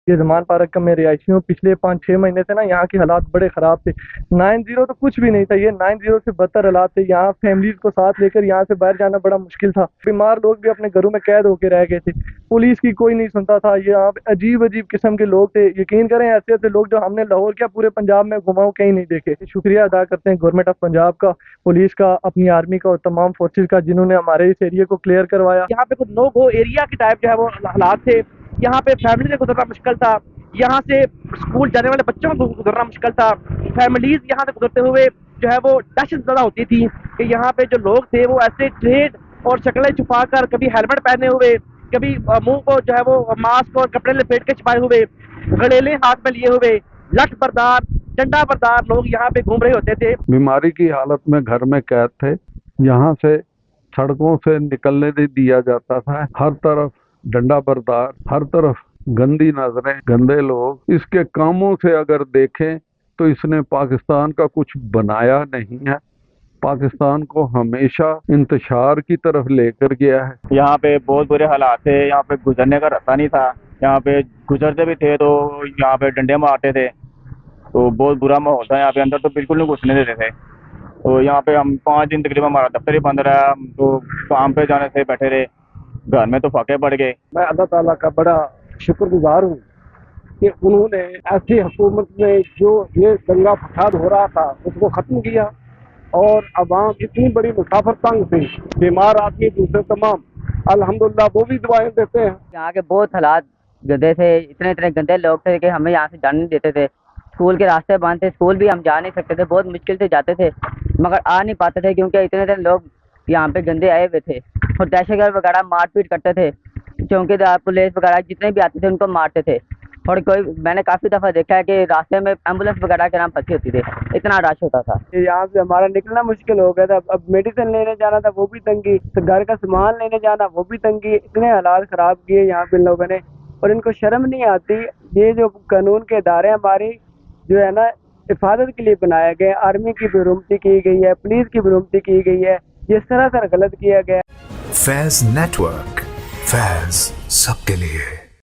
یہ زمان پارک کا میں رہائشی ہوں. پچھلے 5-6 مہینے سے نا یہاں کے حالات بڑے خراب تھے. 9-0 تو کچھ بھی نہیں تھا, یہ 9-0 سے بدتر حالات تھے. یہاں فیملیز کو ساتھ لے کر یہاں سے باہر جانا بڑا مشکل تھا. بیمار لوگ بھی اپنے گھروں میں قید ہو کے رہ گئے تھے. پولیس کی کوئی نہیں سنتا تھا. یہاں پہ عجیب عجیب قسم کے لوگ تھے. یقین کریں ایسے ایسے لوگ جو ہم نے لاہور کیا پورے پنجاب میں گھماؤں کہیں نہیں دیکھے. شکریہ ادا کرتے ہیں گورنمنٹ آف پنجاب کا, پولیس کا, اپنی آرمی کا اور تمام فورسز کا جنہوں نے ہمارے اس ایریے کو کلیئر کروایا. یہاں پہ کچھ نو گو ایریا کی ٹائپ جو ہے وہ حالات تھے. یہاں پہ فیملی سے گزرنا مشکل تھا. یہاں سے اسکول جانے والے بچوں کو گزرنا مشکل تھا. فیملیز یہاں سے گزرتے ہوئے جو ہے وہ دہشت زدہ ہوتی تھی کہ یہاں پہ جو لوگ تھے وہ ایسے ٹریڈ اور شکلیں چھپا کر, کبھی ہیلمٹ پہنے ہوئے, کبھی منہ کو جو ہے وہ ماسک اور کپڑے لپیٹ کے چھپائے ہوئے, گڑیلے ہاتھ میں لیے ہوئے, لٹ بردار, ڈنڈا بردار لوگ یہاں پہ گھوم رہے ہوتے تھے. بیماری کی حالت میں گھر میں قید تھے. یہاں سے سڑکوں سے نکلنے نہیں دیا جاتا تھا. ہر طرف ڈنڈا بردار, ہر طرف گندی نظریں, گندے لوگ. اس کے کاموں سے اگر دیکھیں تو اس نے پاکستان کا کچھ بنایا نہیں ہے. پاکستان کو ہمیشہ انتشار کی طرف لے کر گیا ہے. یہاں پہ بہت برے حالات تھے. یہاں پہ گزرنے کا راستہ نہیں تھا. یہاں پہ گزرتے بھی تھے تو یہاں پہ ڈنڈے مارتے تھے. تو بہت برا ماحول تھا یہاں پہ. اندر تو بالکل نہیں گھسنے دیتے تھے. تو یہاں پہ ہم 5 دن تقریباً ہمارا دفتر ہی بند رہا. ہم تو کام پہ جانے سے بیٹھے رہے, گھر میں تو فاقے پڑ گئے. میں اللہ تعالیٰ کا بڑا شکر گزار ہوں کہ انہوں نے ایسی حکومت میں جو یہ دنگا فساد ہو رہا تھا اس کو ختم کیا, اور عوام اتنی بڑی مسافر تنگ تھی, بیمار آدمی دوسرے تمام, الحمدللہ وہ بھی دعائیں دیتے ہیں. یہاں کے بہت حالات گندے تھے. اتنے اتنے گندے لوگ تھے کہ ہمیں یہاں سے جانے نہیں دیتے تھے. اسکول کے راستے بند تھے, اسکول بھی ہم جا نہیں سکتے تھے. بہت مشکل سے جاتے تھے مگر آ نہیں پاتے تھے کیونکہ اتنے اتنے لوگ یہاں پہ گندے آئے ہوئے تھے. اور دہشت گرد وغیرہ مار پیٹ کرتے تھے. چوکیدار, پولیس وغیرہ جتنے بھی آتے تھے ان کو مارتے تھے. اور میں نے کافی دفعہ دیکھا ہے کہ راستے میں ایمبولینس وغیرہ کے نام پھنسی ہوتی تھی, اتنا رش ہوتا تھا. یہاں سے ہمارا نکلنا مشکل ہو گیا تھا. اب میڈیسن لینے جانا تھا وہ بھی تنگی, گھر کا سامان لینے جانا وہ بھی تنگی. اتنے حالات خراب کیے یہاں پہ لوگوں نے, اور ان کو شرم نہیں آتی. یہ جو قانون کے ادارے ہماری جو ہے نا حفاظت کے لیے بنایا گئے, آرمی کی برمتی کی گئی ہے, پولیس کی برمتی کی گئی ہے, یہ سراسر غلط کیا گیا. فیض نیٹ ورک, فیض سب کے لیے.